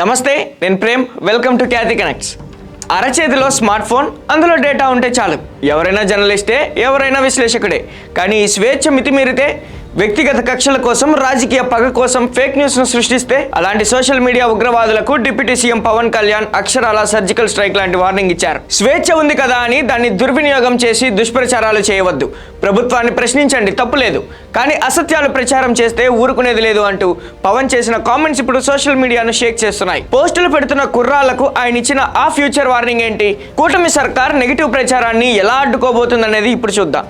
నమస్తే, నేను Prem. Welcome to Khyati Connects. అరచేతిలో స్మార్ట్ ఫోన్, అందులో డేటా ఉంటే చాలు. ఎవరైనా జర్నలిస్టే, ఎవరైనా విశ్లేషకుడే. కానీ ఈ స్వేచ్ఛ మితిమీరితే, వ్యక్తిగత కక్షల కోసం, రాజకీయ పగ కోసం ఫేక్ న్యూస్ను సృష్టిస్తే, అలాంటి సోషల్ మీడియా ఉగ్రవాదులకు డిప్యూటీ సీఎం పవన్ కళ్యాణ్ అక్షరాల సర్జికల్ స్ట్రైక్ లాంటి వార్నింగ్ ఇచ్చారు. స్వేచ్ఛ ఉంది కదా అని దాన్ని దుర్వినియోగం చేసి దుష్ప్రచారాలు చేయవద్దు. ప్రభుత్వాన్ని ప్రశ్నించండి, తప్పులేదు. కానీ అసత్యాలు ప్రచారం చేస్తే ఊరుకునేది లేదు అంటూ పవన్ చేసిన కామెంట్స్ ఇప్పుడు సోషల్ మీడియాను షేక్ చేస్తున్నాయి. పోస్టులు పెడుతున్న కుర్రాళ్లకు ఆయన ఇచ్చిన ఆ ఫ్యూచర్ వార్నింగ్ ఏంటి? కూటమి సర్కార్ నెగిటివ్ ప్రచారాన్ని ఎలా అడ్డుకోబోతుందనేది ఇప్పుడు చూద్దాం.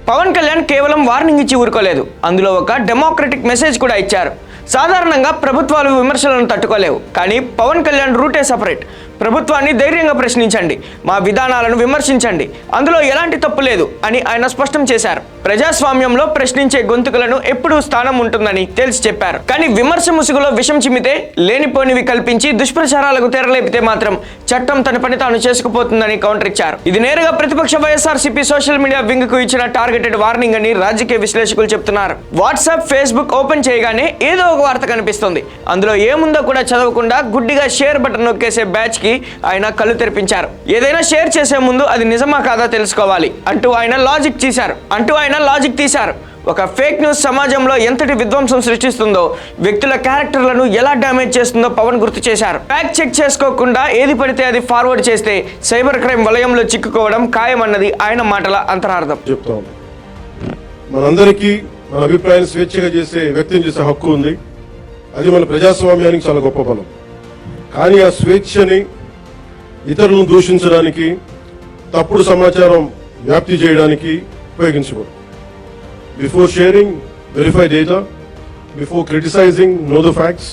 పవన్ కళ్యాణ్ కేవలం వార్నింగ్ ఇచ్చి ఊరుకోలేదు, అందులో ఒక డెమోక్రటిక్ మెసేజ్ కూడా ఇచ్చారు. సాధారణంగా ప్రభుత్వాలు విమర్శలను తట్టుకోలేవు, కానీ పవన్ కళ్యాణ్ రూటే సపరేట్. ప్రభుత్వాన్ని ధైర్యంగా ప్రశ్నించండి, మా విధానాలను విమర్శించండి, అందులో ఎలాంటి తప్పు లేదు అని ఆయన స్పష్టం చేశారు. ప్రజాస్వామ్యంలో ప్రశ్నించే గొంతుకలను ఎప్పుడూ స్థానం ఉంటుందని తెలిసి చెప్పారు. కానీ విమర్శ ముసుగులో విషం చిమ్మితే, లేనిపోనివి కల్పించి దుష్ప్రచారాలకు తెరలేపితే మాత్రం చట్టం తన పని తాను చేసుకుపోతుందని కౌంటర్ ఇచ్చారు. ఇది నేరుగా ప్రతిపక్ష వైఎస్ఆర్సీపీ సోషల్ మీడియా వింగ్ కు ఇచ్చిన టార్గెటెడ్ వార్నింగ్ అని రాజకీయ విశ్లేషకులు చెప్తున్నారు. వాట్సాప్, ఫేస్బుక్ ఓపెన్ చేయగానే ఏదో ఒక వార్త కనిపిస్తుంది. అందులో ఏముందో కూడా చదవకుండా గుడ్డిగా షేర్ బటన్ నొక్కేసే బ్యాచ్ కి ఆయన కళ్ళు తెరిపించారు. ఏదైనా షేర్ చేసే ముందు అది నిజమా కాదా తెలుసుకోవాలి అంటూ ఆయన లాజిక్ తీశారు. ఒక ఫేక్ న్యూస్ సమాజంలో ఎంతటి విధ్వంసం సృష్టిస్తుందో, వ్యక్తుల క్యారెక్టర్లను ఎలా డ్యామేజ్ చేస్తుందో పవన్ గుర్తు చేశారు. ఫ్యాక్ట్ చెక్ చేసుకోకుండా ఏది పడితే అది ఫార్వర్డ్ చేస్తే సైబర్ క్రైమ్ వలయంలో చిక్కుకోవడం ఖాయమన్నది ఆయన మాటల అంతరార్థం. చెప్తాం, మనందరికీ మన అభిప్రాయాన్ని స్వేచ్ఛగా వ్యక్తం చేసే హక్కు ఉంది. అది మన ప్రజాస్వామ్యానికి చాలా గొప్ప బలం. కానీ ఆ స్వేచ్ఛని ఇతరులను దూషించడానికి, తప్పుడు సమాచారం వ్యాప్తి చేయడానికి ఉపయోగించకూడదు. Before sharing, verify data. Before criticising, know the facts.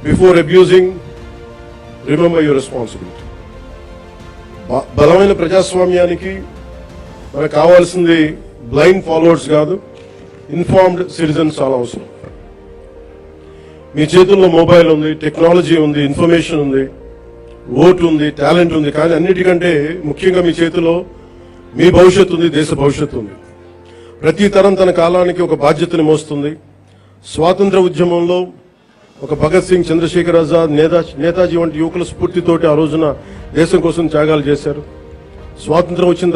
Before abusing, remember your responsibility. బలమైన ప్రజాస్వామ్యానికి మనకు కావాల్సింది బ్లైండ్ ఫాలోవర్స్ కాదు, ఇన్ఫార్మ్డ్ సిటిజన్స్ చాలా అవసరం. మీ చేతుల్లో మొబైల్ ఉంది, టెక్నాలజీ ఉంది, ఇన్ఫర్మేషన్ ఉంది, ఓటు ఉంది, టాలెంట్ ఉంది. కానీ అన్నిటికంటే ముఖ్యంగా మీ చేతిలో మీ భవిష్యత్తు ఉంది, దేశ భవిష్యత్తు ఉంది. ప్రతి తరం తన కాలానికి ఒక బాధ్యతని మోస్తుంది. స్వాతంత్ర ఉద్యమంలో ఒక భగత్ సింగ్, చంద్రశేఖర్ ఆజాద్, నేతాజీ వంటి యువకుల స్ఫూర్తితోటి ఆ రోజున దేశం కోసం త్యాగాలు చేశారు. స్వాతంత్రం వచ్చిన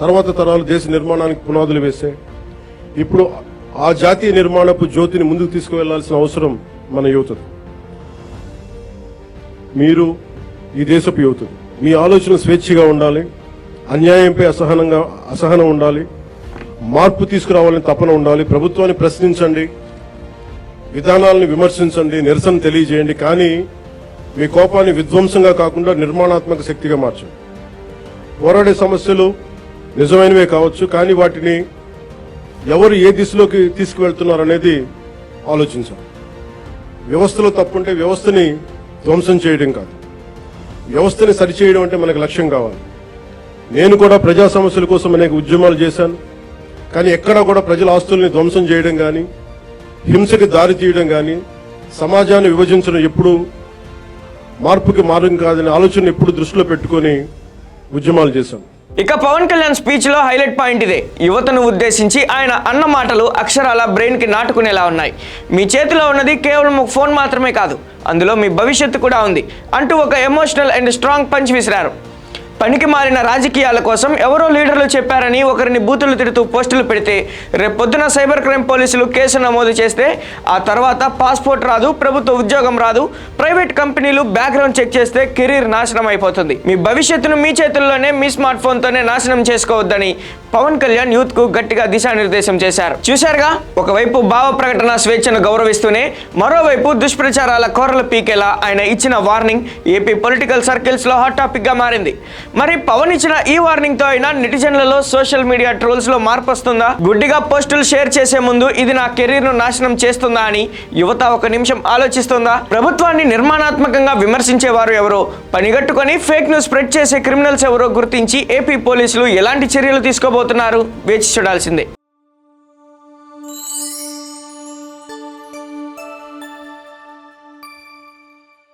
తర్వాత తరాలు దేశ నిర్మాణానికి పునాదులు వేశాయి. ఇప్పుడు ఆ జాతీయ నిర్మాణపు జ్యోతిని ముందుకు తీసుకువెళ్లాల్సిన అవసరం మన యువతది. మీరు ఈ దేశపు యువతది. మీ ఆలోచన స్వేచ్ఛగా ఉండాలి, అన్యాయంపై అసహనం ఉండాలి, మార్పు తీసుకురావాలని తపన ఉండాలి. ప్రభుత్వాన్ని ప్రశ్నించండి, విధానాలను విమర్శించండి, నిరసన తెలియజేయండి. కానీ మీ కోపాన్ని విధ్వంసంగా కాకుండా నిర్మాణాత్మక శక్తిగా మార్చండి. పోరాడే సమస్యలు నిజమైనవే కావచ్చు, కానీ వాటిని ఎవరు ఏ దిశలోకి తీసుకువెళ్తున్నారు అనేది ఆలోచించాలి. వ్యవస్థలో తప్పుంటే వ్యవస్థని ధ్వంసం చేయడం కాదు, వ్యవస్థని సరిచేయడం అంటే మనకు లక్ష్యం కావాలి. నేను కూడా ప్రజా సమస్యల కోసం అనేక ఉద్యమాలు చేశాను. కానీ ఎక్కడా కూడా ప్రజల ఆస్తుల్ని ధ్వంసం చేయడం కానీ, హింసకి దారి తీయడం కానీ, సమాజాన్ని విభజించడం ఎప్పుడు మార్పుకి మార్గం కాదనే ఆలోచన ఎప్పుడు దృష్టిలో పెట్టుకొని ఉద్యమాలు చేశాను. ఇక పవన్ కళ్యాణ్ స్పీచ్ లో హైలైట్ పాయింట్ ఇదే. యువతను ఉద్దేశించి ఆయన అన్న మాటలు అక్షరాల బ్రెయిన్ కి నాటుకునేలా ఉన్నాయి. మీ చేతిలో ఉన్నది కేవలం ఒక ఫోన్ మాత్రమే కాదు, అందులో మీ భవిష్యత్తు కూడా ఉంది అంటూ ఒక ఎమోషనల్ అండ్ స్ట్రాంగ్ పంచ్ విసిరారు. పనికి మారిన రాజకీయాల కోసం ఎవరో లీడర్లు చెప్పారని ఒకరిని బూతులు తిడుతూ పోస్టులు పెడితే, రేపొద్దున సైబర్ క్రైమ్ పోలీసులు కేసు నమోదు చేస్తే, ఆ తర్వాత పాస్పోర్ట్ రాదు, ప్రభుత్వ ఉద్యోగం రాదు, ప్రైవేట్ కంపెనీలు బ్యాక్గ్రౌండ్ చెక్ చేస్తే కెరీర్ నాశనం అయిపోతుంది. మీ భవిష్యత్తును మీ చేతుల్లోనే, మీ స్మార్ట్ ఫోన్తోనే నాశనం చేసుకోవద్దని పవన్ కళ్యాణ్ యూత్ కు గట్టిగా దిశానిర్దేశం చేశారు. చూశారుగా, ఒకవైపు భావ ప్రకటన స్వేచ్ఛను గౌరవిస్తూనే, మరోవైపు దుష్ప్రచారాల కోరలు పీకేలా ఆయన ఇచ్చిన వార్నింగ్ ఏపీ పొలిటికల్ సర్కిల్స్ లో హాట్ టాపిక్ గా మారింది. మరి పవన్ ఇచ్చిన ఈ వార్నింగ్ తో అయినా నెటిజన్లలో, సోషల్ మీడియా ట్రోల్స్ లో మార్పు వస్తుందా? గుడ్డిగా పోస్టులు షేర్ చేసే ముందు ఇది నా కెరీర్ ను నాశనం చేస్తుందా అని యువత ఒక నిమిషం ఆలోచిస్తుందా? ప్రభుత్వాన్ని నిర్మాణాత్మకంగా విమర్శించేవారు ఎవరో, పనిగట్టుకొని ఫేక్ న్యూస్ స్ప్రెడ్ చేసే క్రిమినల్స్ ఎవరో గుర్తించి ఏపీ పోలీసులు ఎలాంటి చర్యలు తీసుకోబోతున్నారు? వేచి చూడాల్సిందే.